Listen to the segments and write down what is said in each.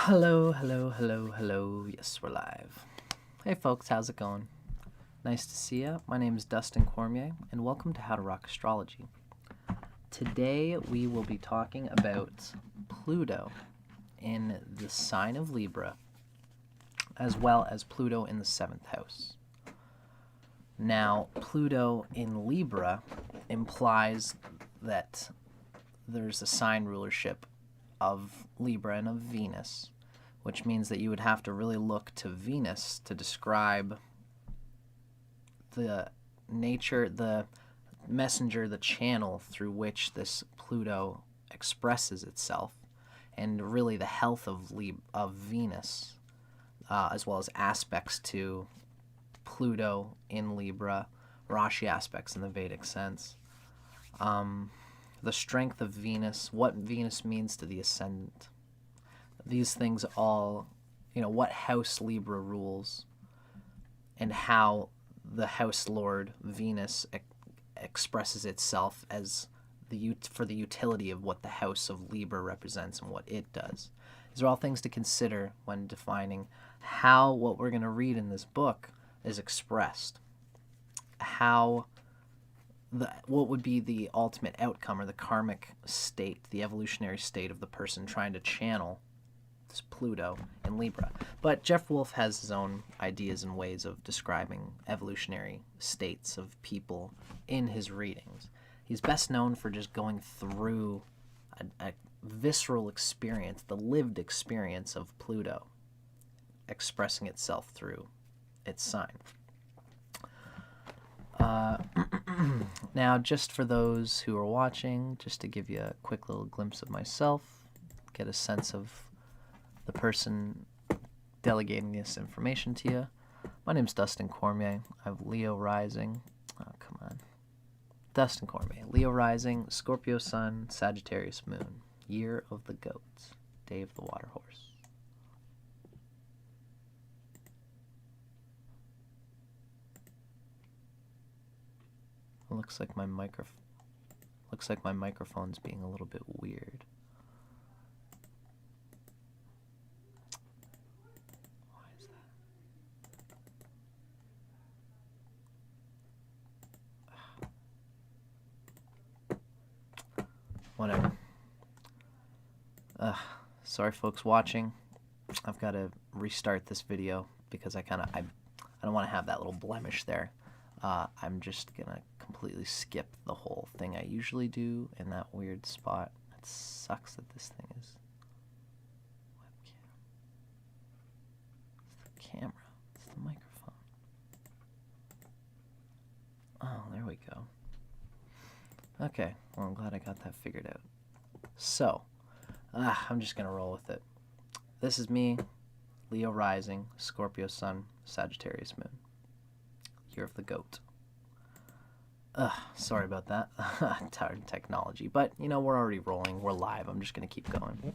Hello, hello, hello, hello. Yes, we're live. Hey folks, how's it going? Nice to see you. My name is Dustin Cormier, and welcome to How to Rock Astrology. Today we will be talking about Pluto in the sign of Libra, as well as Pluto in the 7th house. Now, Pluto in Libra implies that there's a sign rulership of Libra and of Venus, which means that you would have to really look to Venus to describe the nature, the messenger, the channel through which this Pluto expresses itself, and really the health of Venus, as well as aspects to Pluto in Libra, Rashi aspects in the Vedic sense. The strength of Venus, what Venus means to the ascendant. These things all, what house Libra rules, and how the house lord Venus expresses itself as for the utility of what the house of Libra represents and what it does. These are all things to consider when defining how what we're going to read in this book is expressed. What would be the ultimate outcome or the karmic state, the evolutionary state of the person trying to channel this Pluto in Libra. But Jeff Wolfe has his own ideas and ways of describing evolutionary states of people in his readings. He's best known for just going through a visceral experience, the lived experience of Pluto, expressing itself through its sign. Now, just for those who are watching, just to give you a quick little glimpse of myself, get a sense of the person delegating this information to you. My name's Dustin Cormier. I have Leo rising. Oh, come on. Dustin Cormier. Leo rising, Scorpio sun, Sagittarius moon. Year of the goat. Day of the water horse. Looks like my microphone's being a little bit weird. Why is that? Whatever. Sorry folks watching. I've got to restart this video because I don't want to have that little blemish there. I'm just gonna completely skip the whole thing I usually do in that weird spot. It sucks that this thing is webcam. It's the camera. It's the microphone. Oh, there we go. Okay, well, I'm glad I got that figured out. So, I'm just gonna roll with it. This is me, Leo rising, Scorpio sun, Sagittarius moon. Year of the goat. Sorry about that. Tired technology. But, we're already rolling. We're live. I'm just going to keep going.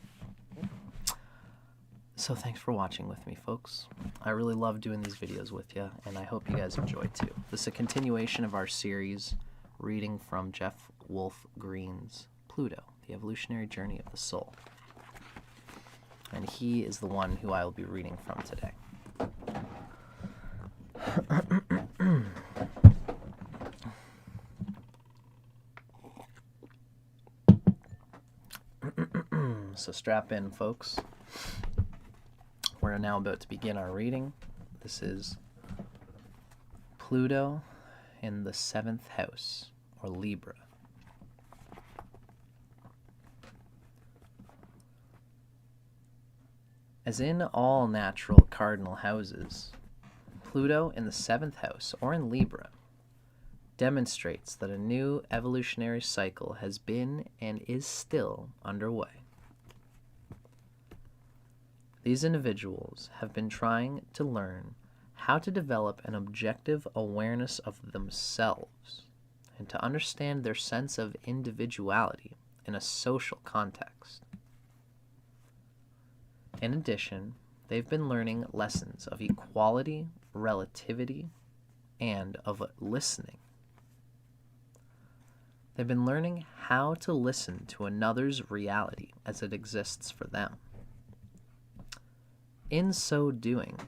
So thanks for watching with me, folks. I really love doing these videos with you, and I hope you guys enjoy too. This is a continuation of our series reading from Jeff Wolfe Green's Pluto, the Evolutionary Journey of the Soul. And he is the one who I will be reading from today. So strap in, folks. We're now about to begin our reading. This is Pluto in the 7th house, or Libra. As in all natural cardinal houses, Pluto in the 7th house, or in Libra, demonstrates that a new evolutionary cycle has been and is still underway. These individuals have been trying to learn how to develop an objective awareness of themselves and to understand their sense of individuality in a social context. In addition, they've been learning lessons of equality, relativity, and of listening. They've been learning how to listen to another's reality as it exists for them. In so doing,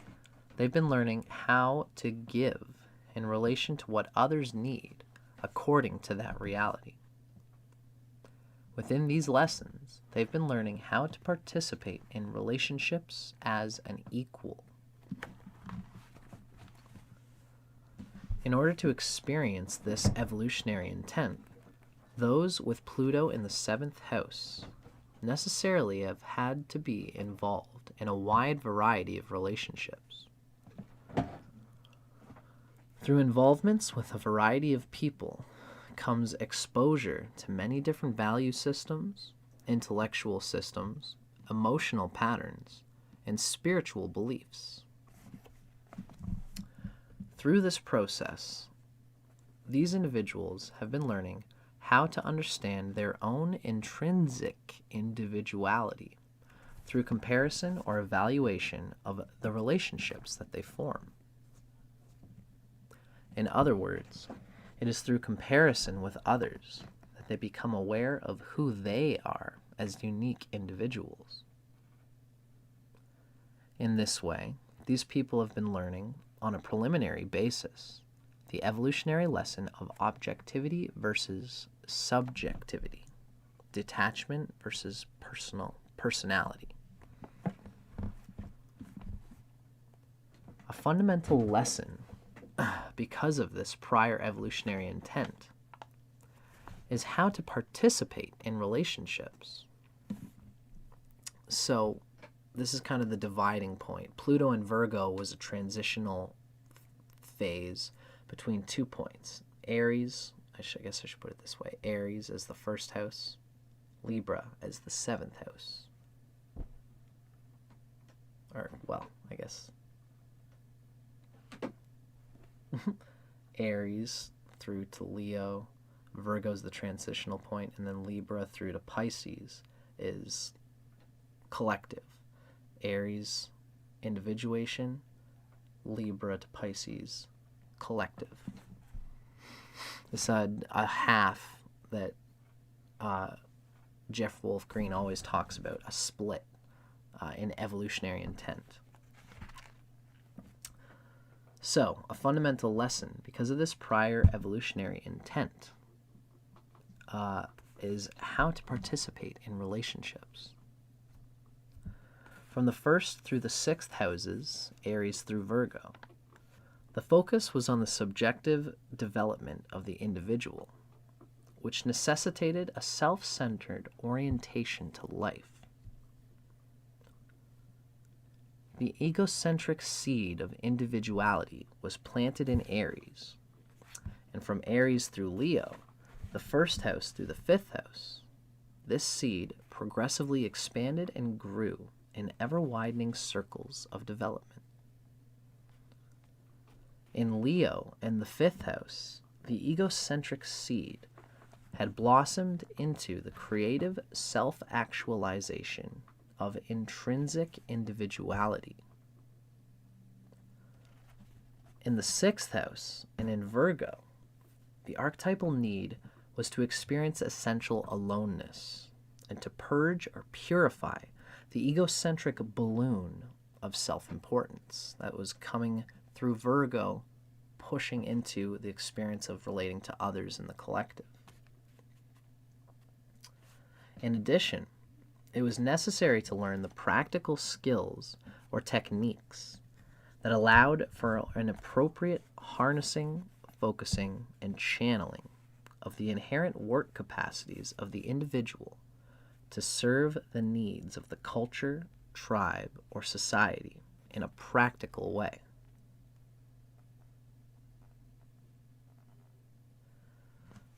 they've been learning how to give in relation to what others need according to that reality. Within these lessons, they've been learning how to participate in relationships as an equal. In order to experience this evolutionary intent, those with Pluto in the 7th house necessarily have had to be involved in a wide variety of relationships. Through involvements with a variety of people comes exposure to many different value systems, intellectual systems, emotional patterns, and spiritual beliefs. Through this process, these individuals have been learning how to understand their own intrinsic individuality through comparison or evaluation of the relationships that they form. In other words, it is through comparison with others that they become aware of who they are as unique individuals. In this way, these people have been learning, on a preliminary basis, the evolutionary lesson of objectivity versus subjectivity, detachment versus personality. A fundamental lesson, because of this prior evolutionary intent, is how to participate in relationships. So, this is kind of the dividing point. Pluto in Virgo was a transitional phase between 2 points. Aries, I guess I should put it this way, Aries as the 1st house, Libra as the 7th house. Or, well, I guess Aries through to Leo, Virgo's the transitional point, and then Libra through to Pisces is collective. Aries, individuation, Libra to Pisces, collective. This a half that Jeff Wolf Green always talks about, a split in evolutionary intent. So, a fundamental lesson, because of this prior evolutionary intent, is how to participate in relationships. From the 1st through the 6th houses, Aries through Virgo, the focus was on the subjective development of the individual, which necessitated a self-centered orientation to life. The egocentric seed of individuality was planted in Aries, and from Aries through Leo, the 1st house through the 5th house, this seed progressively expanded and grew in ever-widening circles of development. In Leo and the 5th house, the egocentric seed had blossomed into the creative self-actualization of intrinsic individuality. In the 6th house and in Virgo, the archetypal need was to experience essential aloneness and to purge or purify the egocentric balloon of self-importance that was coming through Virgo, pushing into the experience of relating to others in the collective. In addition, it was necessary to learn the practical skills or techniques that allowed for an appropriate harnessing, focusing, and channeling of the inherent work capacities of the individual to serve the needs of the culture, tribe, or society in a practical way.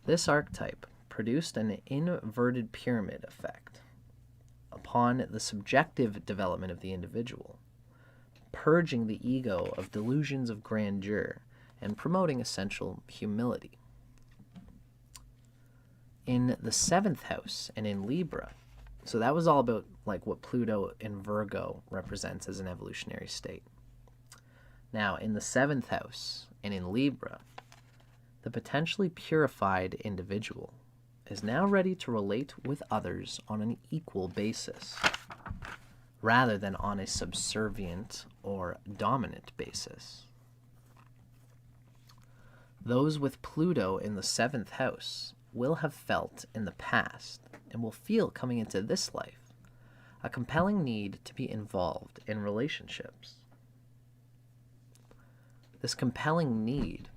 This archetype produced an inverted pyramid effect upon the subjective development of the individual, purging the ego of delusions of grandeur and promoting essential humility. In the 7th house and in Libra, so that was all about like what Pluto in Virgo represents as an evolutionary state. Now, in the 7th house and in Libra, the potentially purified individual is now ready to relate with others on an equal basis, rather than on a subservient or dominant basis. Those with Pluto in the 7th house will have felt in the past, and will feel coming into this life, a compelling need to be involved in relationships. This compelling need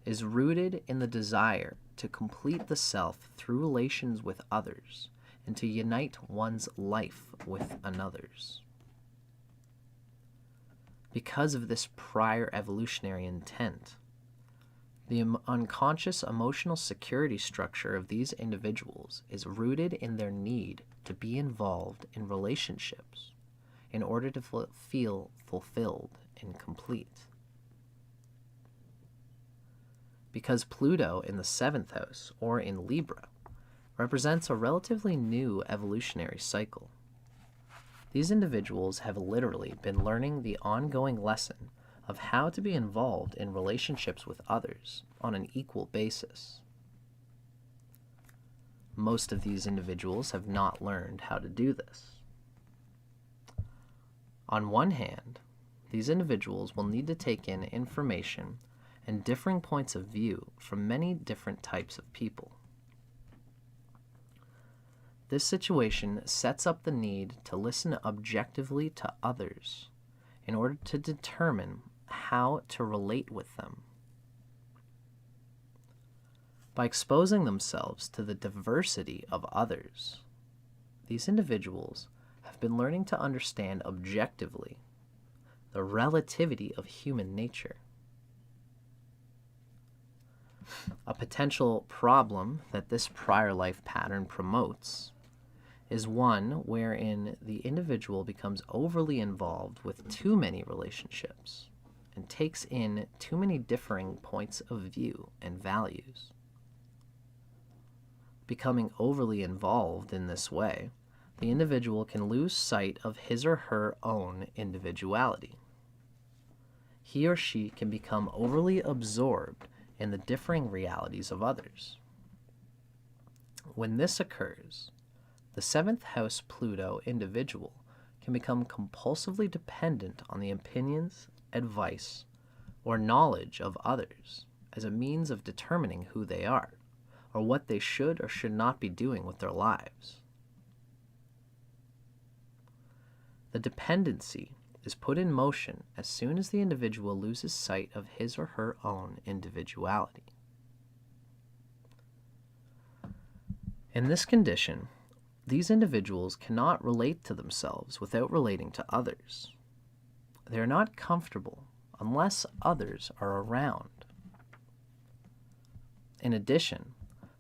is rooted in the desire to complete the self through relations with others and to unite one's life with another's. Because of this prior evolutionary intent, the unconscious emotional security structure of these individuals is rooted in their need to be involved in relationships in order to feel fulfilled and complete. Because Pluto in the 7th house, or in Libra, represents a relatively new evolutionary cycle, these individuals have literally been learning the ongoing lesson of how to be involved in relationships with others on an equal basis. Most of these individuals have not learned how to do this. On one hand, these individuals will need to take in information and differing points of view from many different types of people. This situation sets up the need to listen objectively to others in order to determine how to relate with them. By exposing themselves to the diversity of others, these individuals have been learning to understand objectively the relativity of human nature. A potential problem that this prior life pattern promotes is one wherein the individual becomes overly involved with too many relationships and takes in too many differing points of view and values. Becoming overly involved in this way, the individual can lose sight of his or her own individuality. He or she can become overly absorbed in the differing realities of others. When this occurs, the 7th house Pluto individual can become compulsively dependent on the opinions, advice, or knowledge of others as a means of determining who they are, or what they should or should not be doing with their lives. The dependency is put in motion as soon as the individual loses sight of his or her own individuality. In this condition, these individuals cannot relate to themselves without relating to others. They are not comfortable unless others are around. In addition,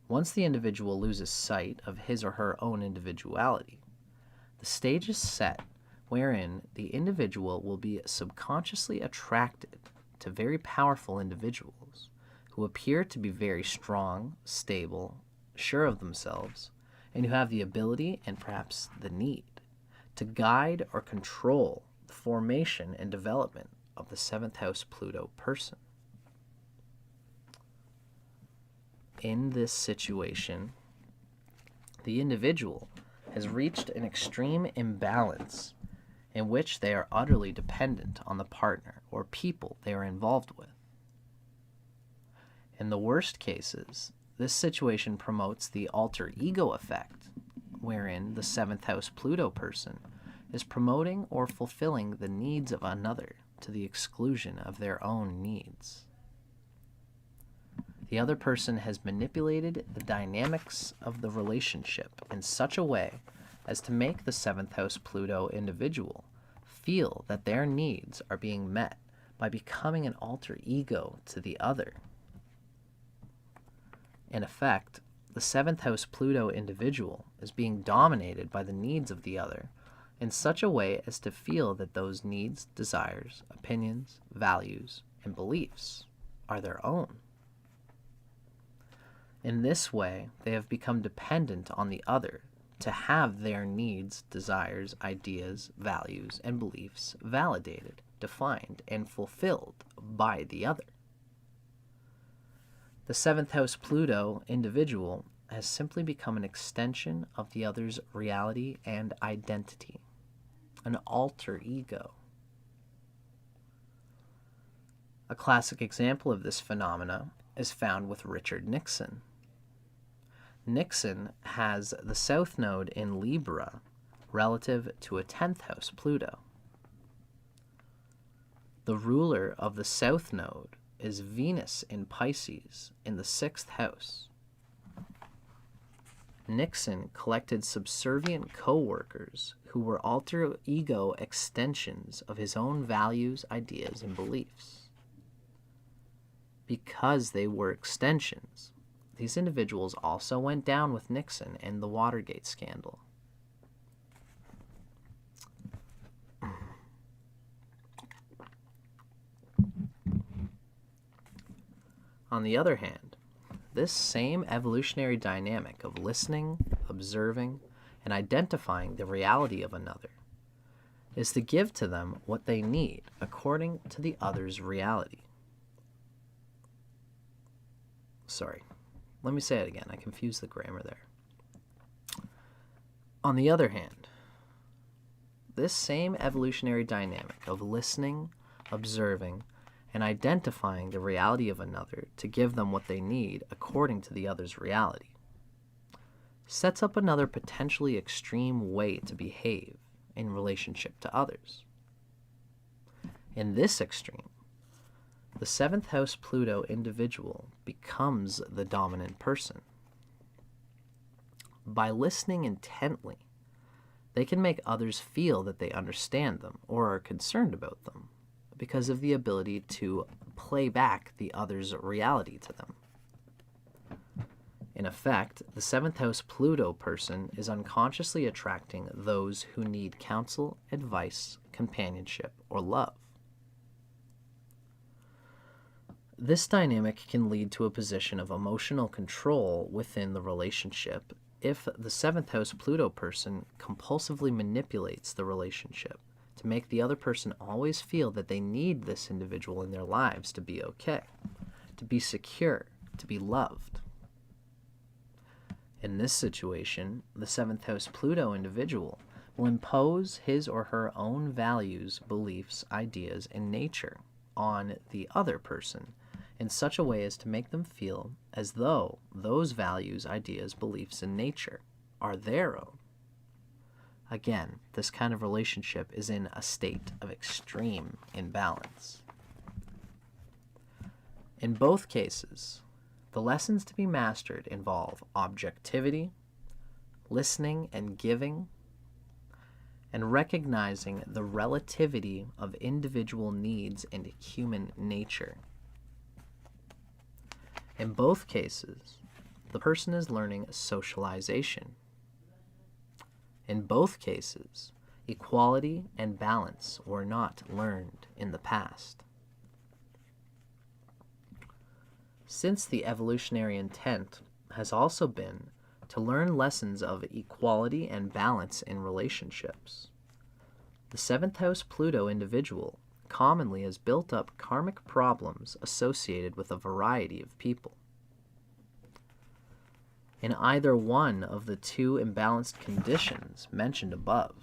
once the individual loses sight of his or her own individuality, the stage is set wherein the individual will be subconsciously attracted to very powerful individuals who appear to be very strong, stable, sure of themselves, and who have the ability and perhaps the need to guide or control the formation and development of the 7th house Pluto person. In this situation, the individual has reached an extreme imbalance in which they are utterly dependent on the partner or people they are involved with. In the worst cases, this situation promotes the alter ego effect, wherein the 7th house Pluto person is promoting or fulfilling the needs of another to the exclusion of their own needs. The other person has manipulated the dynamics of the relationship in such a way as to make the 7th house Pluto individual feel that their needs are being met by becoming an alter ego to the other. In effect, the 7th house Pluto individual is being dominated by the needs of the other in such a way as to feel that those needs, desires, opinions, values, and beliefs are their own. In this way, they have become dependent on the other to have their needs, desires, ideas, values, and beliefs validated, defined, and fulfilled by the other. The 7th house Pluto individual has simply become an extension of the other's reality and identity, an alter ego. A classic example of this phenomena is found with Richard Nixon. Nixon has the South Node in Libra relative to a 10th house Pluto. The ruler of the South Node is Venus in Pisces in the 6th house. Nixon collected subservient co-workers who were alter ego extensions of his own values, ideas, and beliefs. Because they were extensions, these individuals also went down with Nixon in the Watergate scandal. On the other hand, this same evolutionary dynamic of listening, observing, and identifying the reality of another is to give to them what they need according to the other's reality. Sorry, let me say it again. I confused the grammar there. On the other hand, this same evolutionary dynamic of listening, observing, and identifying the reality of another to give them what they need according to the other's reality sets up another potentially extreme way to behave in relationship to others. In this extreme, the 7th house Pluto individual becomes the dominant person. By listening intently, they can make others feel that they understand them or are concerned about them because of the ability to play back the other's reality to them. In effect, the 7th house Pluto person is unconsciously attracting those who need counsel, advice, companionship, or love. This dynamic can lead to a position of emotional control within the relationship if the 7th house Pluto person compulsively manipulates the relationship to make the other person always feel that they need this individual in their lives to be okay, to be secure, to be loved. In this situation, the 7th house Pluto individual will impose his or her own values, beliefs, ideas, and nature on the other person in such a way as to make them feel as though those values, ideas, beliefs, and nature are their own. Again, this kind of relationship is in a state of extreme imbalance. In both cases, the lessons to be mastered involve objectivity, listening and giving, and recognizing the relativity of individual needs and human nature. In both cases, the person is learning socialization. In both cases, equality and balance were not learned in the past. Since the evolutionary intent has also been to learn lessons of equality and balance in relationships, the 7th house Pluto individual commonly has built up karmic problems associated with a variety of people. In either one of the two imbalanced conditions mentioned above,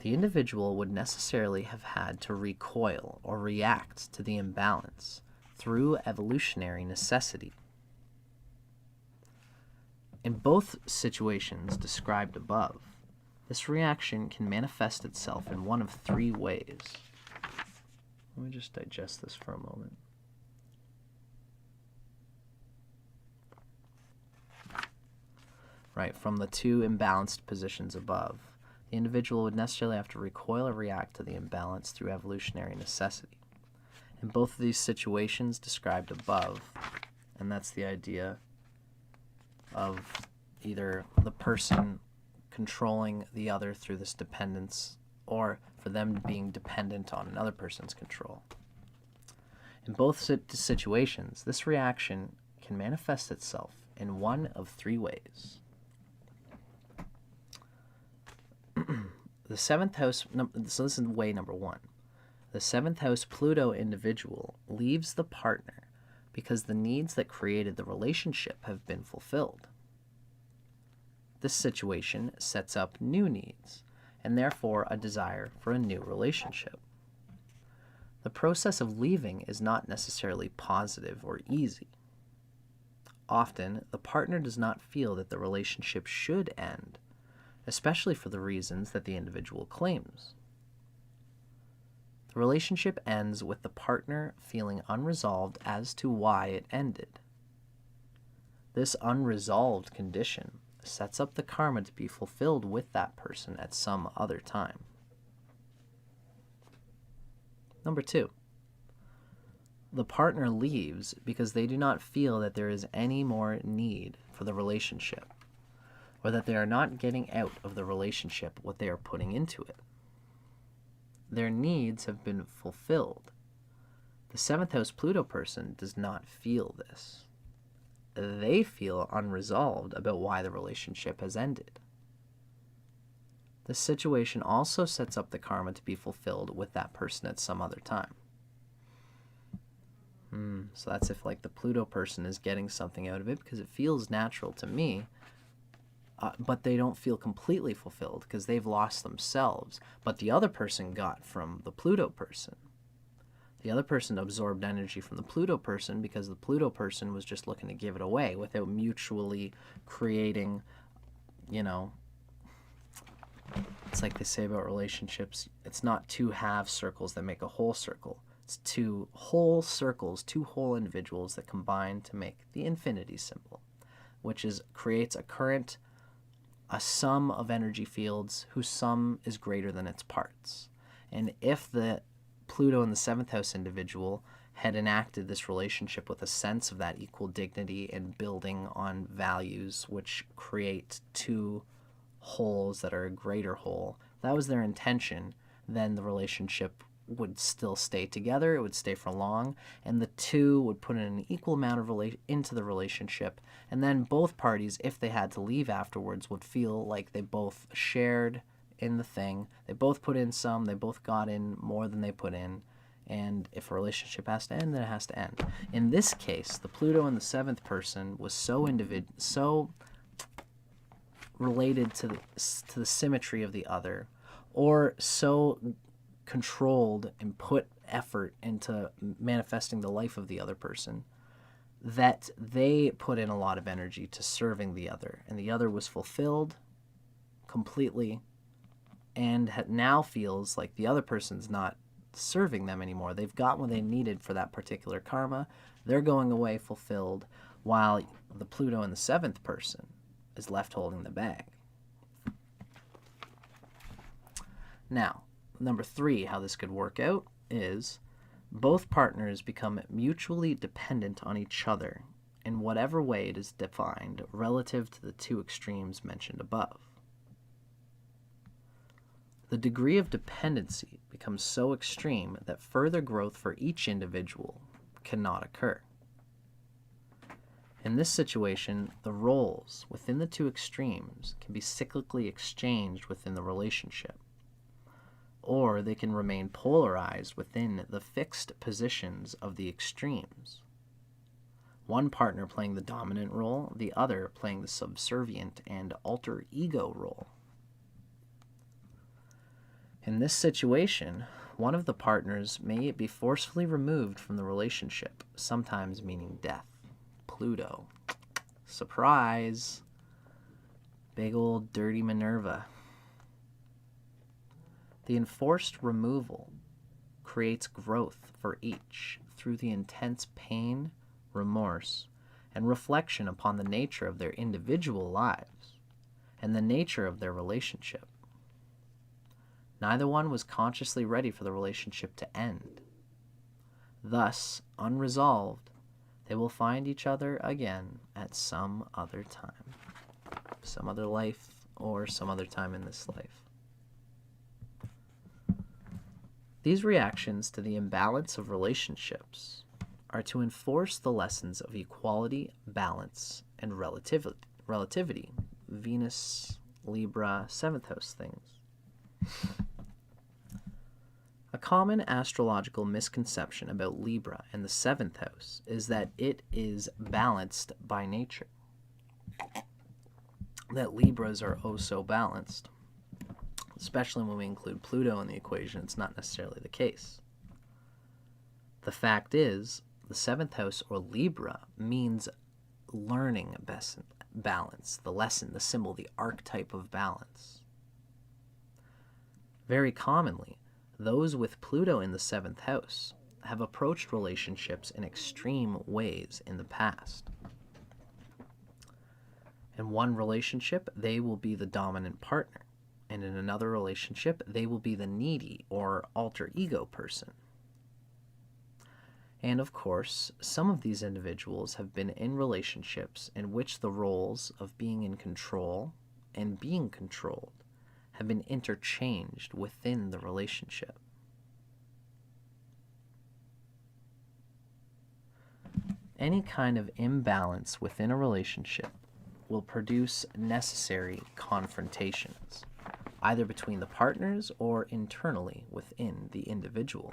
the individual would necessarily have had to recoil or react to the imbalance through evolutionary necessity. In both situations described above, this reaction can manifest itself in one of three ways. Let me just digest this for a moment. Right, from the two imbalanced positions above, the individual would necessarily have to recoil or react to the imbalance through evolutionary necessity. In both of these situations described above, and that's the idea of either the person controlling the other through this dependence, or for them being dependent on another person's control. In both situations, this reaction can manifest itself in one of three ways. The 7th house, so this is way number one. The 7th house Pluto individual leaves the partner because the needs that created the relationship have been fulfilled. This situation sets up new needs and therefore a desire for a new relationship. The process of leaving is not necessarily positive or easy. Often, the partner does not feel that the relationship should end, especially for the reasons that the individual claims. The relationship ends with the partner feeling unresolved as to why it ended. This unresolved condition sets up the karma to be fulfilled with that person at some other time. Number 2. The partner leaves because they do not feel that there is any more need for the relationship, or that they are not getting out of the relationship what they are putting into it. Their needs have been fulfilled. The 7th house Pluto person does not feel this. They feel unresolved about why the relationship has ended. This situation also sets up the karma to be fulfilled with that person at some other time. So that's if like the Pluto person is getting something out of it because it feels natural to me, but they don't feel completely fulfilled because they've lost themselves. But the other person got from the Pluto person. The other person absorbed energy from the Pluto person because the Pluto person was just looking to give it away without mutually creating, it's like they say about relationships, it's not two half circles that make a whole circle. It's two whole circles, two whole individuals that combine to make the infinity symbol, which creates a sum of energy fields whose sum is greater than its parts. And if the Pluto in the 7th house individual had enacted this relationship with a sense of that equal dignity and building on values which create two wholes that are a greater whole, if that was their intention, then the relationship would still stay together, it would stay for long, and the two would put in an equal amount of into the relationship, and then both parties, if they had to leave afterwards, would feel like they both shared in the thing, they both put in some, they both got in more than they put in, and if a relationship has to end, then it has to end. In this case, the Pluto in the 7th person was so related to the symmetry of the other, or so controlled and put effort into manifesting the life of the other person that they put in a lot of energy to serving the other, and the other was fulfilled completely and now feels like the other person's not serving them anymore. They've got what they needed for that particular karma. They're going away fulfilled, while the Pluto in the 7th person is left holding the bag. Now, number 3, how this could work out is both partners become mutually dependent on each other in whatever way it is defined relative to the two extremes mentioned above. The degree of dependency becomes so extreme that further growth for each individual cannot occur. In this situation, the roles within the two extremes can be cyclically exchanged within the relationship, or they can remain polarized within the fixed positions of the extremes. One partner playing the dominant role, the other playing the subservient and alter ego role. In this situation, one of the partners may be forcefully removed from the relationship, sometimes meaning death. Pluto. Surprise! Big old dirty Minerva. The enforced removal creates growth for each through the intense pain, remorse, and reflection upon the nature of their individual lives and the nature of their relationship. Neither one was consciously ready for the relationship to end. Thus, unresolved, they will find each other again at some other time, some other life, or some other time in this life. These reactions to the imbalance of relationships are to enforce the lessons of equality, balance, and relativity. Venus, Libra, 7th house things. A common astrological misconception about Libra and the 7th house is that it is balanced by nature. That Libras are oh so balanced. especially when we include Pluto in the equation. It's not necessarily the case. The fact is, the 7th house, or Libra, means learning balance, the lesson, the symbol, the archetype of balance. Very commonly, those with Pluto in the 7th house have approached relationships in extreme ways in the past. In one relationship, they will be the dominant partner, and in another relationship, they will be the needy or alter ego person. And of course, some of these individuals have been in relationships in which the roles of being in control and being controlled have been interchanged within the relationship. Any kind of imbalance within a relationship will produce necessary confrontations, either between the partners or internally within the individual.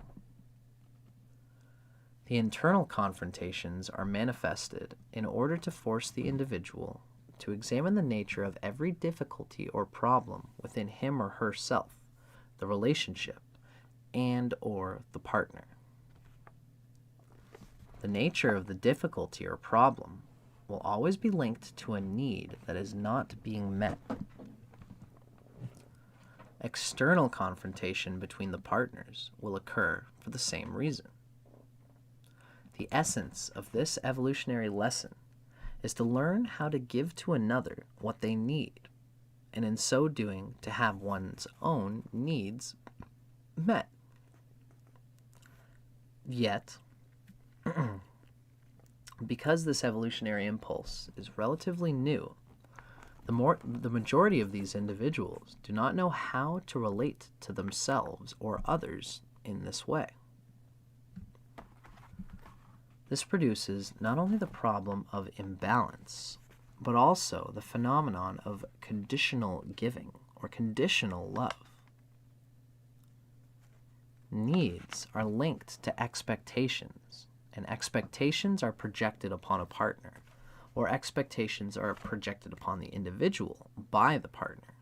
The internal confrontations are manifested in order to force the individual to examine the nature of every difficulty or problem within him or herself, the relationship, and or the partner. The nature of the difficulty or problem will always be linked to a need that is not being met. External confrontation between the partners will occur for the same reason. The essence of this evolutionary lesson is to learn how to give to another what they need, and in so doing to have one's own needs met. Yet, because this evolutionary impulse is relatively new, the majority of these individuals do not know how to relate to themselves or others in this way. This produces not only the problem of imbalance, but also the phenomenon of conditional giving or conditional love. Needs are linked to expectations, and expectations are projected upon a partner, or expectations are projected upon the individual by the partner.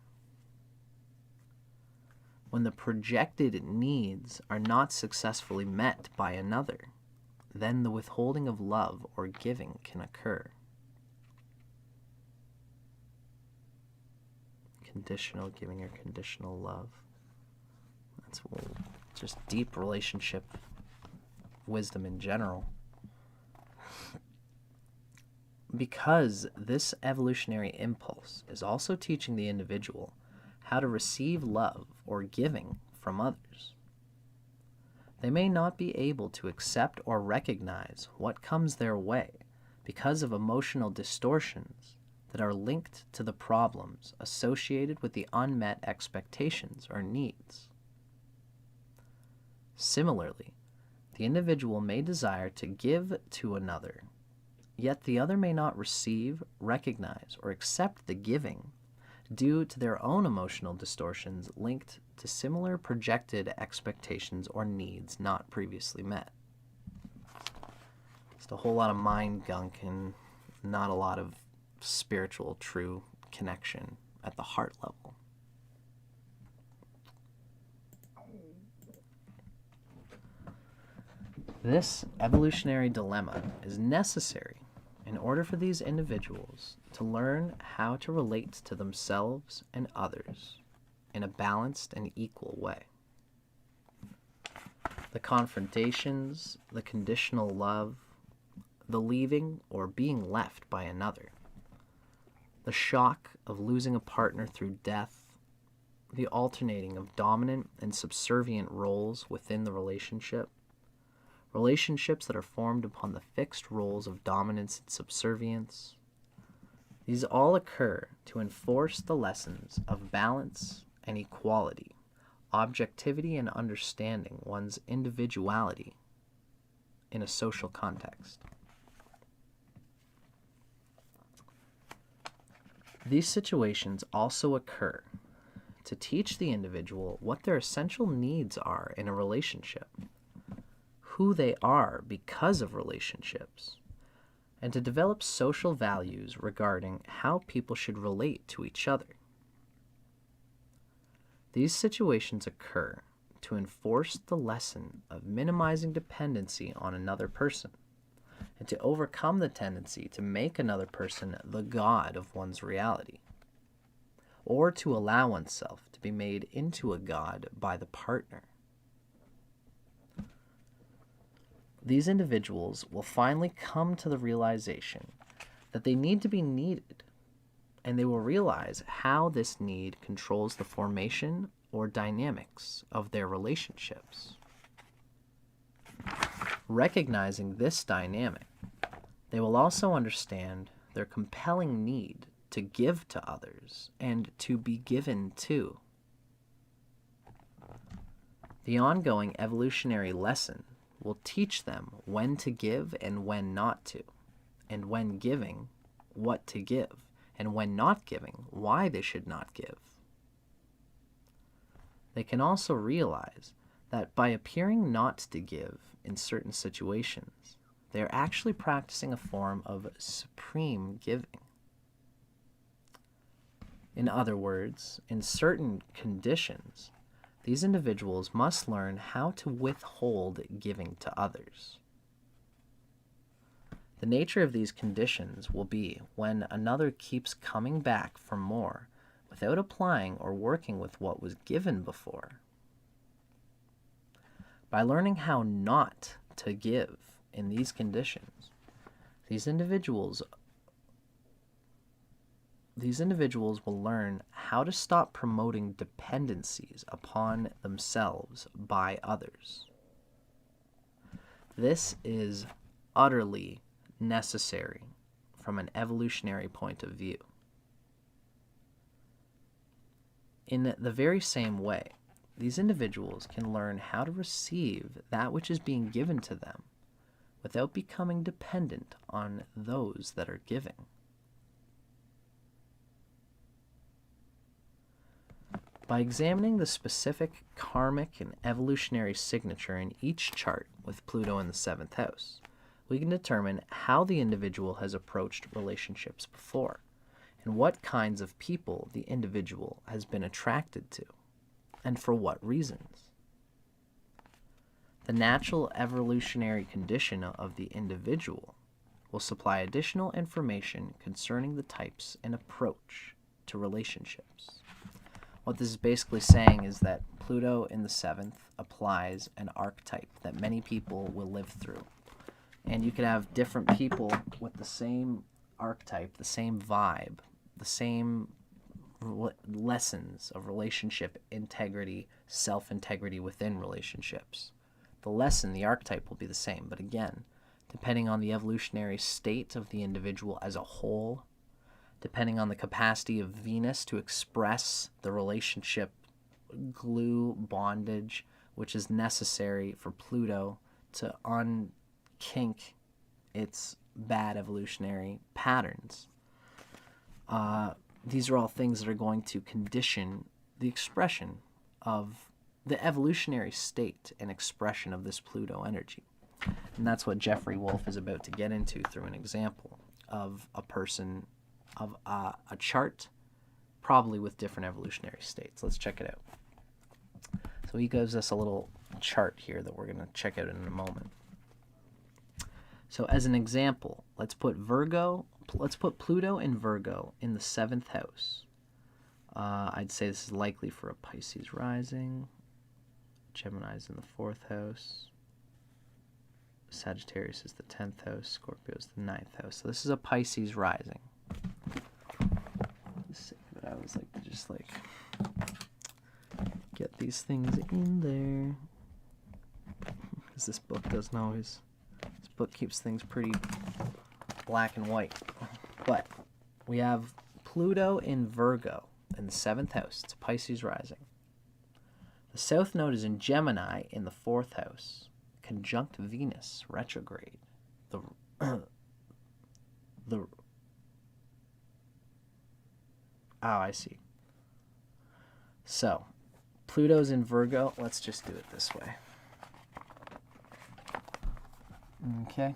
When the projected needs are not successfully met by another, then the withholding of love or giving can occur. Conditional giving or conditional love. That's just deep relationship wisdom in general. Because this evolutionary impulse is also teaching the individual how to receive love or giving from others, they may not be able to accept or recognize what comes their way because of emotional distortions that are linked to the problems associated with the unmet expectations or needs. Similarly, the individual may desire to give to another, yet the other may not receive, recognize, or accept the giving due to their own emotional distortions linked to similar projected expectations or needs not previously met. Just a whole lot of mind gunk and not a lot of spiritual true connection at the heart level. This evolutionary dilemma is necessary in order for these individuals to learn how to relate to themselves and others in a balanced and equal way. The confrontations, the conditional love, the leaving or being left by another, the shock of losing a partner through death, the alternating of dominant and subservient roles within the relationship, relationships that are formed upon the fixed roles of dominance and subservience. These all occur to enforce the lessons of balance and equality, objectivity and understanding one's individuality in a social context. These situations also occur to teach the individual what their essential needs are in a relationship, who they are because of relationships, and to develop social values regarding how people should relate to each other. These situations occur to enforce the lesson of minimizing dependency on another person and to overcome the tendency to make another person the god of one's reality, or to allow oneself to be made into a god by the partner. These individuals will finally come to the realization that they need to be needed, and they will realize how this need controls the formation or dynamics of their relationships. Recognizing this dynamic, they will also understand their compelling need to give to others and to be given to. The ongoing evolutionary lesson will teach them when to give and when not to, and when giving, what to give, and when not giving, why they should not give. They can also realize that by appearing not to give in certain situations, they are actually practicing a form of supreme giving. In other words, in certain conditions, these individuals must learn how to withhold giving to others. The nature of these conditions will be when another keeps coming back for more without applying or working with what was given before. By learning how not to give in these conditions, these individuals will learn how to stop promoting dependencies upon themselves by others. This is utterly necessary from an evolutionary point of view. In the very same way, these individuals can learn how to receive that which is being given to them without becoming dependent on those that are giving. By examining the specific karmic and evolutionary signature in each chart with Pluto in the 7th house, we can determine how the individual has approached relationships before, and what kinds of people the individual has been attracted to, and for what reasons. The natural evolutionary condition of the individual will supply additional information concerning the types and approach to relationships. What this is basically saying is that Pluto in the 7th applies an archetype that many people will live through. And you could have different people with the same archetype, the same vibe, the same lessons of relationship integrity, self-integrity within relationships. The lesson, the archetype will be the same, but again, depending on the evolutionary state of the individual as a whole, depending on the capacity of Venus to express the relationship glue bondage, which is necessary for Pluto to unkink its bad evolutionary patterns. These are all things that are going to condition the expression of the evolutionary state and expression of this Pluto energy. And that's what Jeffrey Wolf is about to get into through an example of a person, of a chart, probably with different evolutionary states. Let's check it out. So he gives us a little chart here that we're going to check out in a moment. So as an example, let's put Pluto in Virgo in the 7th house. I'd say this is likely for a Pisces rising. Gemini's in the 4th house. Sagittarius is the 10th house. Scorpio is the 9th house. So this is a Pisces rising. For the sake of it, I always like to just get these things in there. Because this book doesn't always... This book keeps things pretty black and white. But we have Pluto in Virgo in the 7th house. It's a Pisces rising. The south node is in Gemini in the 4th house, conjunct Venus retrograde. I see. So, Pluto's in Virgo. Let's just do it this way. Okay.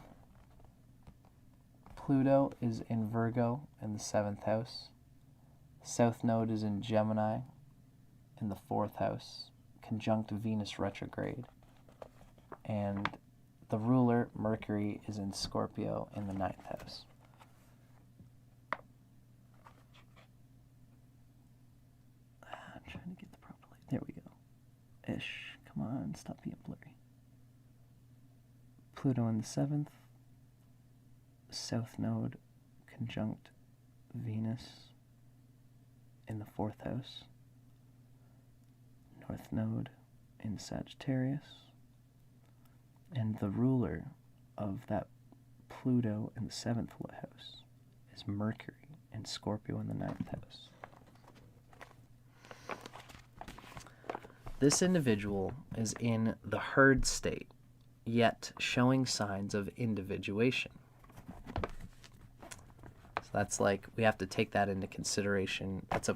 Pluto is in Virgo in the 7th house. South node is in Gemini in the 4th house, conjunct Venus retrograde. And the ruler, Mercury, is in Scorpio in the 9th house. I'm trying to get the proper light. There we go. Ish. Come on, stop being blurry. Pluto in the 7th. South node, conjunct Venus in the 4th house. North node in Sagittarius. And the ruler of that Pluto in the 7th house is Mercury in Scorpio in the 9th house. This individual is in the herd state, yet showing signs of individuation. So that's like, we have to take that into consideration. That's a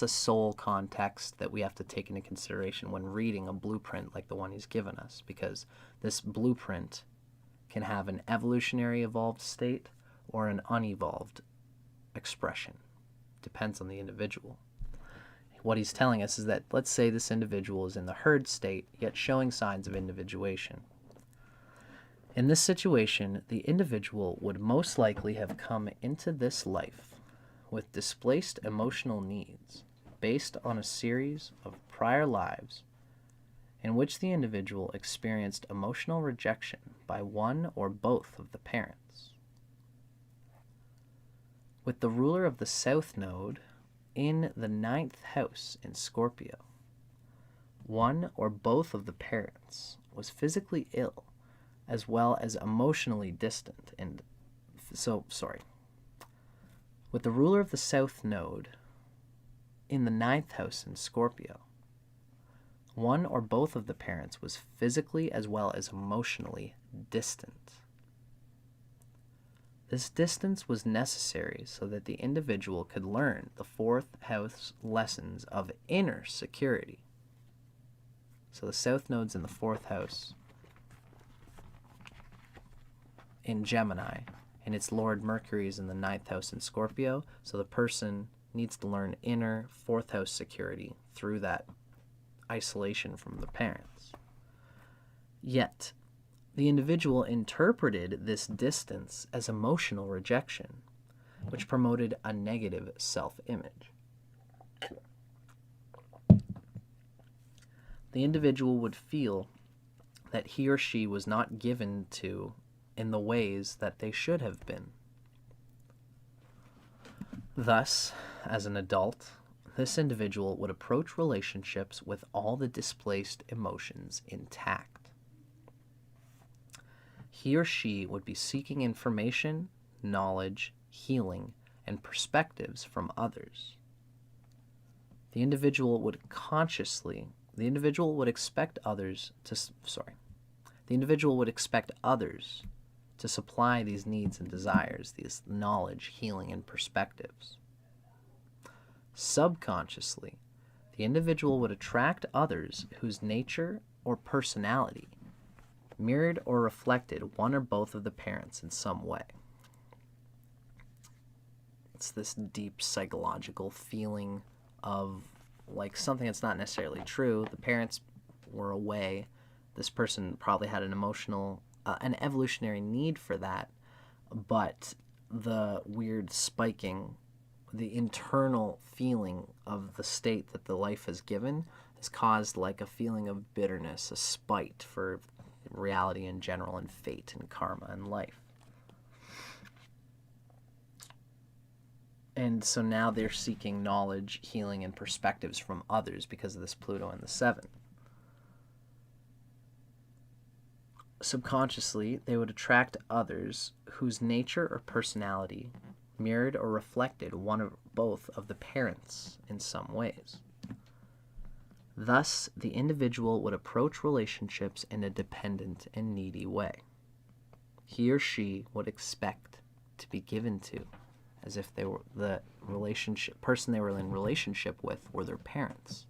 soul context that we have to take into consideration when reading a blueprint like the one he's given us, because this blueprint can have an evolutionary evolved state or an unevolved expression. Depends on the individual. What he's telling us is that, let's say this individual is in the herd state, yet showing signs of individuation. In this situation, the individual would most likely have come into this life with displaced emotional needs based on a series of prior lives in which the individual experienced emotional rejection by one or both of the parents. With the ruler of the South Node in the 9th house in Scorpio, one or both of the parents was physically ill as well as emotionally distant. With the ruler of the South Node in the 9th house in Scorpio, one or both of the parents was physically as well as emotionally distant. This distance was necessary so that the individual could learn the 4th house lessons of inner security. So the South Node's in the 4th house in Gemini, and its Lord Mercury is in the 9th house in Scorpio, so the person needs to learn inner 4th house security through that isolation from the parents. Yet, the individual interpreted this distance as emotional rejection, which promoted a negative self-image. The individual would feel that he or she was not given to in the ways that they should have been. Thus, as an adult, this individual would approach relationships with all the displaced emotions intact. He or she would be seeking information, knowledge, healing, and perspectives from others. The individual would expect others to supply these needs and desires, these knowledge, healing, and perspectives. Subconsciously, the individual would attract others whose nature or personality mirrored or reflected one or both of the parents in some way. It's this deep psychological feeling of like something that's not necessarily true. The parents were away. This person probably had an emotional, an evolutionary need for that, but the weird spiking, the internal feeling of the state that the life has given has caused like a feeling of bitterness, a spite for reality in general and fate and karma and life. And so now they're seeking knowledge, healing, and perspectives from others because of this Pluto in the 7th. Subconsciously, they would attract others whose nature or personality mirrored or reflected one or both of the parents in some ways. Thus, the individual would approach relationships in a dependent and needy way. He or she would expect to be given to as if they were the person they were in relationship with were their parents.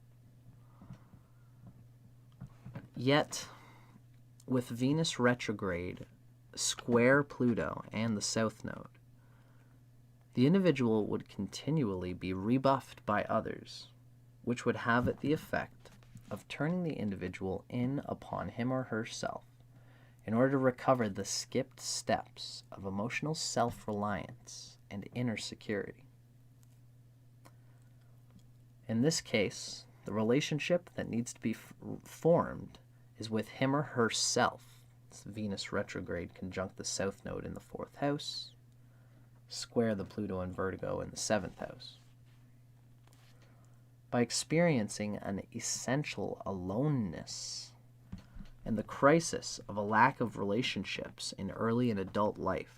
Yet, with Venus retrograde, square Pluto and the South Node, the individual would continually be rebuffed by others which would have the effect of turning the individual in upon him or herself in order to recover the skipped steps of emotional self-reliance and inner security. In this case, the relationship that needs to be formed is with him or herself. It's Venus retrograde conjunct the South Node in the 4th house, square the Pluto and Virgo in the 7th house. By experiencing an essential aloneness and the crisis of a lack of relationships in early and adult life,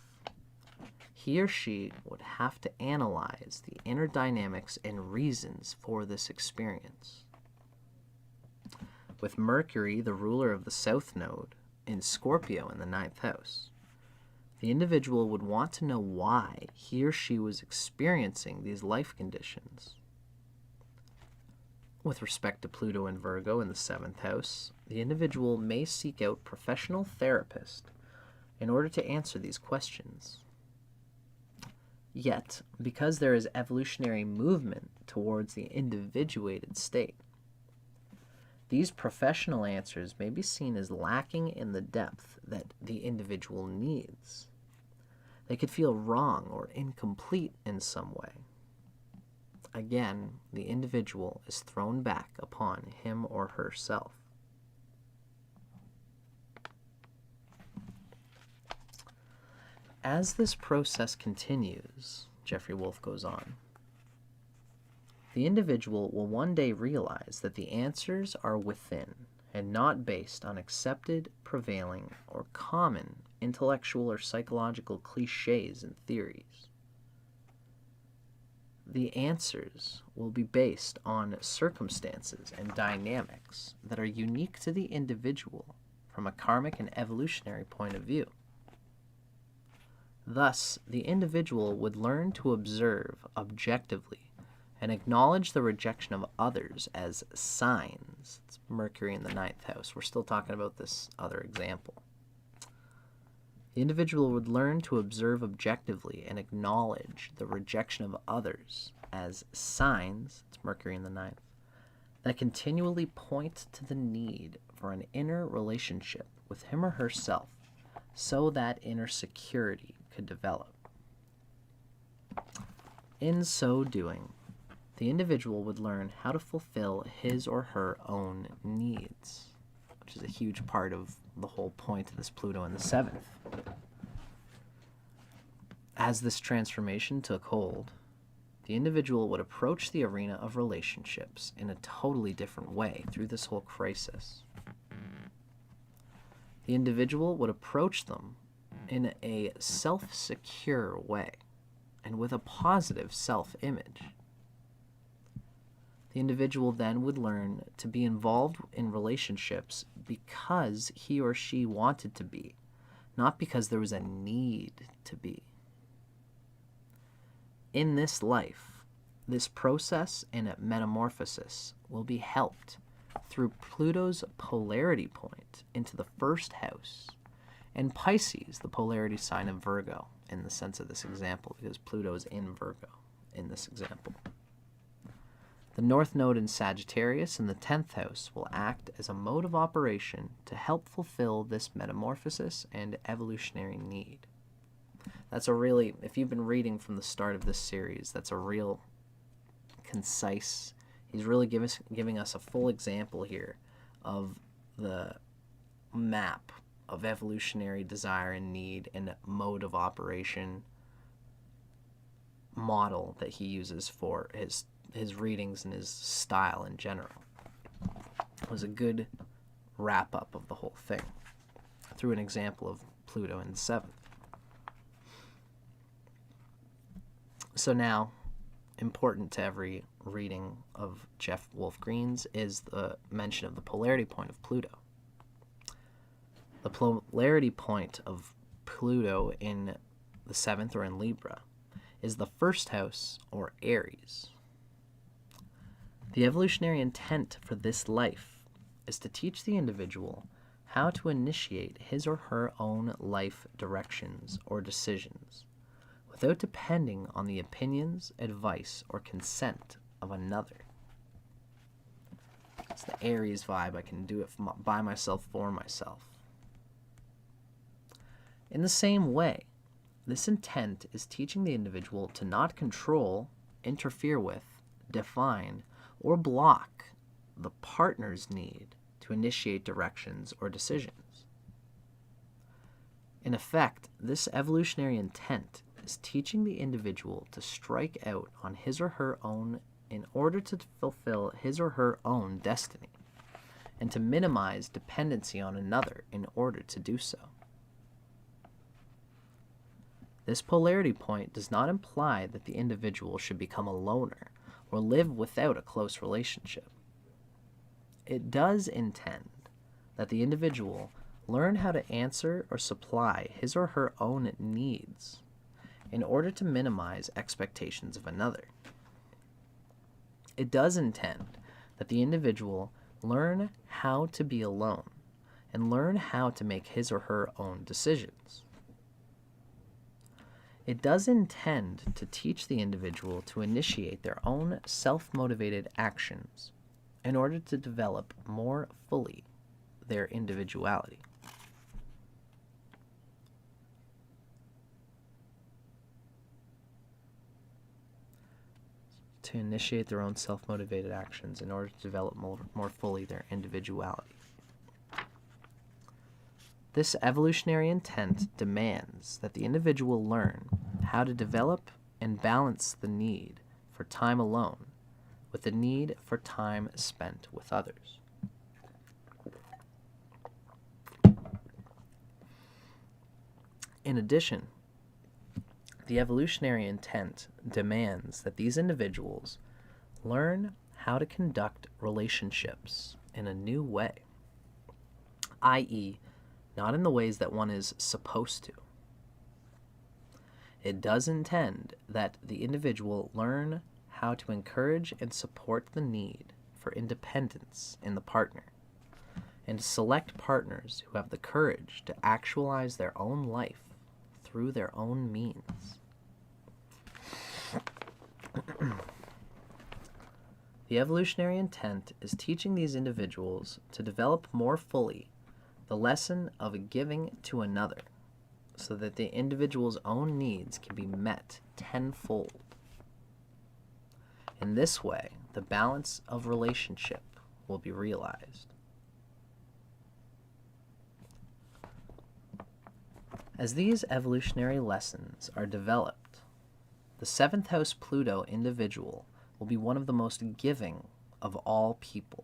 he or she would have to analyze the inner dynamics and reasons for this experience. With Mercury, the ruler of the South Node, in Scorpio in the 9th house, the individual would want to know why he or she was experiencing these life conditions. With respect to Pluto and Virgo in the 7th house, the individual may seek out professional therapist in order to answer these questions. Yet, because there is evolutionary movement towards the individuated state, these professional answers may be seen as lacking in the depth that the individual needs. They could feel wrong or incomplete in some way. Again, the individual is thrown back upon him or herself. As this process continues, Jeffrey Wolf goes on, the individual will one day realize that the answers are within and not based on accepted, prevailing, or common intellectual or psychological cliches and theories. The answers will be based on circumstances and dynamics that are unique to the individual from a karmic and evolutionary point of view. Thus, the individual would learn to observe objectively and acknowledge the rejection of others as signs. It's Mercury in the 9th house. We're still talking about this other example. The individual would learn to observe objectively and acknowledge the rejection of others as signs, it's Mercury in the 9th, that continually point to the need for an inner relationship with him or herself so that inner security could develop. In so doing, the individual would learn how to fulfill his or her own needs, which is a huge part of the whole point of this Pluto in the 7th. As this transformation took hold, the individual would approach the arena of relationships in a totally different way through this whole crisis. The individual would approach them in a self-secure way and with a positive self-image. The individual then would learn to be involved in relationships because he or she wanted to be, not because there was a need to be. In this life, this process and metamorphosis will be helped through Pluto's polarity point into the 1st house and Pisces, the polarity sign of Virgo, in the sense of this example, because Pluto is in Virgo in this example. The North Node in Sagittarius in the 10th house will act as a mode of operation to help fulfill this metamorphosis and evolutionary need. That's a really, if you've been reading from the start of this series, that's a real concise, he's really giving us a full example here of the map of evolutionary desire and need and mode of operation model that he uses for his readings and his style in general. It was a good wrap-up of the whole thing through an example of Pluto in the 7th. So now, important to every reading of Jeff Wolf Green's is the mention of the polarity point of Pluto. The polarity point of Pluto in the 7th or in Libra is the 1st house or Aries. The evolutionary intent for this life is to teach the individual how to initiate his or her own life directions or decisions without depending on the opinions, advice, or consent of another. It's the Aries vibe. I can do it by myself, for myself. In the same way, this intent is teaching the individual to not control, interfere with, define, or block the partner's need to initiate directions or decisions. In effect, this evolutionary intent is teaching the individual to strike out on his or her own in order to fulfill his or her own destiny, and to minimize dependency on another in order to do so. This polarity point does not imply that the individual should become a loner or live without a close relationship. It does intend that the individual learn how to answer or supply his or her own needs in order to minimize expectations of another. It does intend that the individual learn how to be alone and learn how to make his or her own decisions. It does intend to teach the individual to initiate their own self-motivated actions in order to develop more fully their individuality. To initiate their own self-motivated actions in order to develop more fully their individuality. This evolutionary intent demands that the individual learn how to develop and balance the need for time alone with the need for time spent with others. In addition, the evolutionary intent demands that these individuals learn how to conduct relationships in a new way, i.e., not in the ways that one is supposed to. It does intend that the individual learn how to encourage and support the need for independence in the partner, and to select partners who have the courage to actualize their own life through their own means. The evolutionary intent is teaching these individuals to develop more fully the lesson of giving to another, so that the individual's own needs can be met tenfold. In this way, the balance of relationship will be realized. As these evolutionary lessons are developed, the 7th house Pluto individual will be one of the most giving of all people.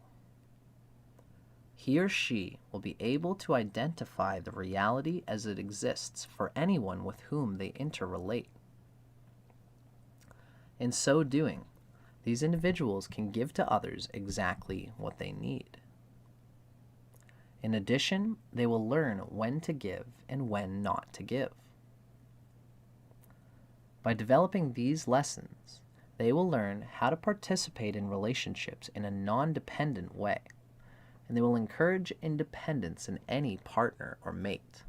He or she will be able to identify the reality as it exists for anyone with whom they interrelate. In so doing, these individuals can give to others exactly what they need. In addition, they will learn when to give and when not to give. By developing these lessons, they will learn how to participate in relationships in a non-dependent way, and they will encourage independence in any partner or mate.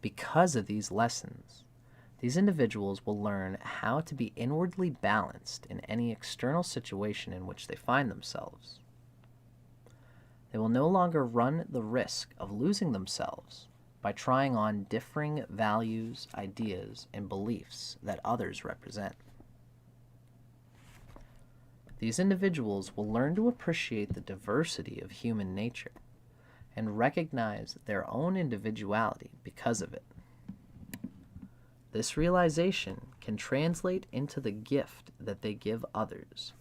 Because of these lessons, these individuals will learn how to be inwardly balanced in any external situation in which they find themselves. They will no longer run the risk of losing themselves by trying on differing values, ideas, and beliefs that others represent. These individuals will learn to appreciate the diversity of human nature and recognize their own individuality because of it. This realization can translate into the gift that they give others,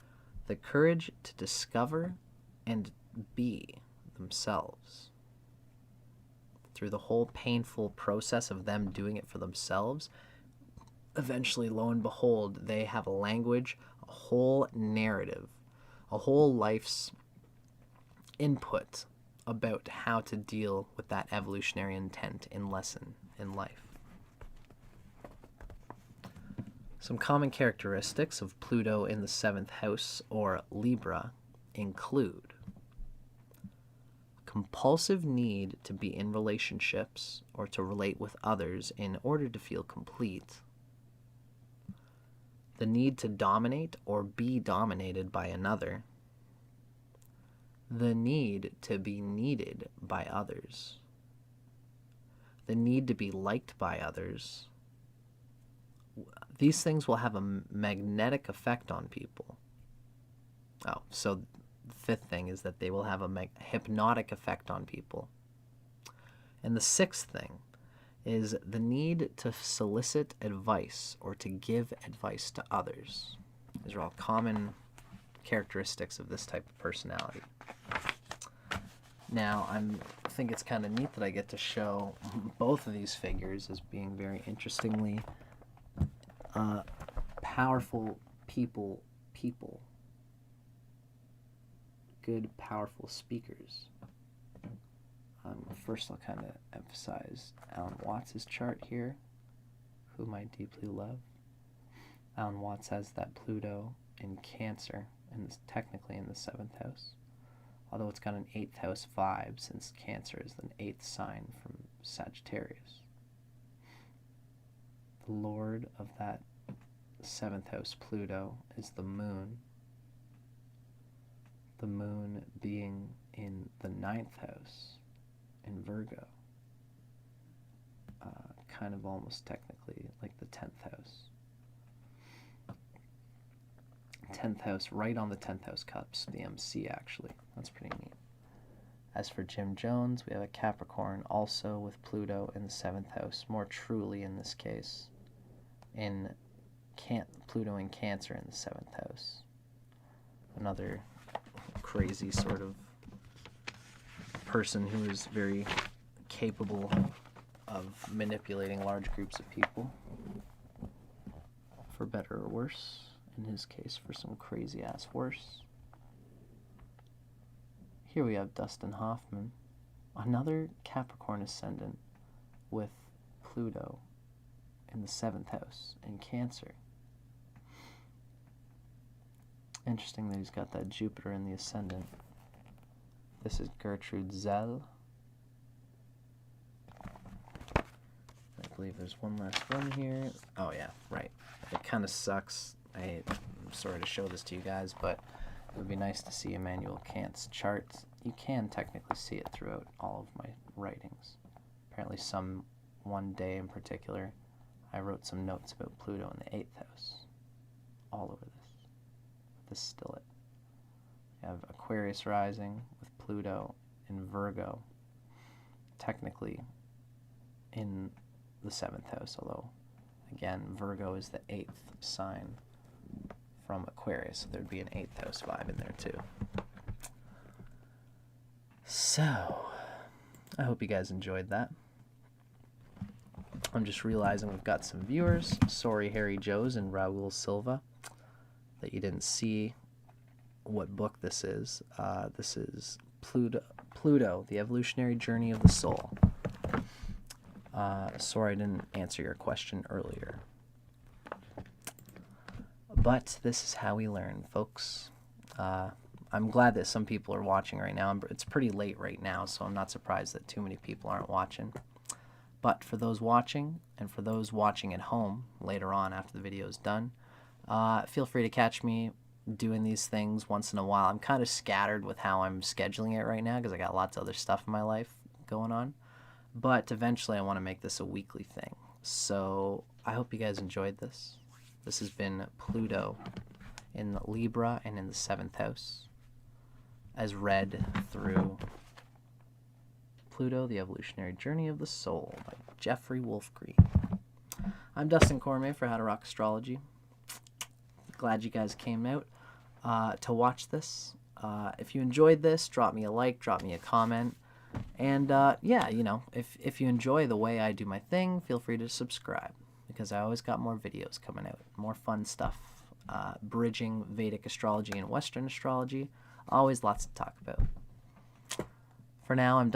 the courage to discover and be themselves. Through the whole painful process of them doing it for themselves, eventually, lo and behold, they have a language, a whole narrative, a whole life's input about how to deal with that evolutionary intent and lesson in life. Some common characteristics of Pluto in the 7th house, or Libra, include compulsive need to be in relationships or to relate with others in order to feel complete, the need to dominate or be dominated by another, the need to be needed by others, the need to be liked by others. These things will have a magnetic effect on people. Oh, so the fifth thing is that they will have a hypnotic effect on people. And the sixth thing is the need to solicit advice or to give advice to others. These are all common characteristics of this type of personality. Now, I think it's kind of neat that I get to show both of these figures as being very interestingly powerful people. Good, powerful speakers. First, I'll kind of emphasize Alan Watts' chart here, whom I deeply love. Alan Watts has that Pluto in Cancer, and technically in the 7th house, although it's got an 8th house vibe since Cancer is an 8th sign from Sagittarius. The lord of that 7th house Pluto is the moon being in the 9th house in Virgo, kind of almost technically like the 10th house. 10th house, right on the 10th house cusp, the MC actually. That's pretty neat. As for Jim Jones, we have a Capricorn also with Pluto in the 7th house, more truly in this case, in Pluto in Cancer in the 7th house. Another crazy sort of person who is very capable of manipulating large groups of people, for better or worse. In his case, for some crazy ass worse. Here we have Dustin Hoffman, another Capricorn ascendant with Pluto in the 7th house in Cancer. Interesting that he's got that Jupiter in the ascendant. This is Gertrude Zell. I believe there's one last one here. Oh yeah, right. It kind of sucks. I'm sorry to show this to you guys, but it would be nice to see Immanuel Kant's charts. You can technically see it throughout all of my writings. Apparently one day in particular, I wrote some notes about Pluto in the 8th house. All over this. This is still it. You have Aquarius rising with Pluto in Virgo, technically in the 7th house, although, again, Virgo is the 8th sign from Aquarius, so there'd be an 8th house vibe in there too. So, I hope you guys enjoyed that. I'm just realizing we've got some viewers. Sorry, Harry Joes and Raul Silva, that you didn't see what book this is. This is Pluto, The Evolutionary Journey of the Soul. Sorry I didn't answer your question earlier. But this is how we learn, folks. I'm glad that some people are watching right now. It's pretty late right now, so I'm not surprised that too many people aren't watching. But for those watching, and for those watching at home later on after the video is done, feel free to catch me doing these things once in a while. I'm kind of scattered with how I'm scheduling it right now because I got lots of other stuff in my life going on. But eventually I want to make this a weekly thing. So I hope you guys enjoyed this. This has been Pluto in Libra and in the 7th house, as read through Pluto, The Evolutionary Journey of the Soul by Jeffrey Wolf Green. I'm Dustin Cormier for How to Rock Astrology. Glad you guys came out to watch this. If you enjoyed this, drop me a like, drop me a comment. And yeah, you know, if you enjoy the way I do my thing, feel free to subscribe, because I always got more videos coming out, more fun stuff, bridging Vedic astrology and Western astrology. Always lots to talk about. For now, I'm done.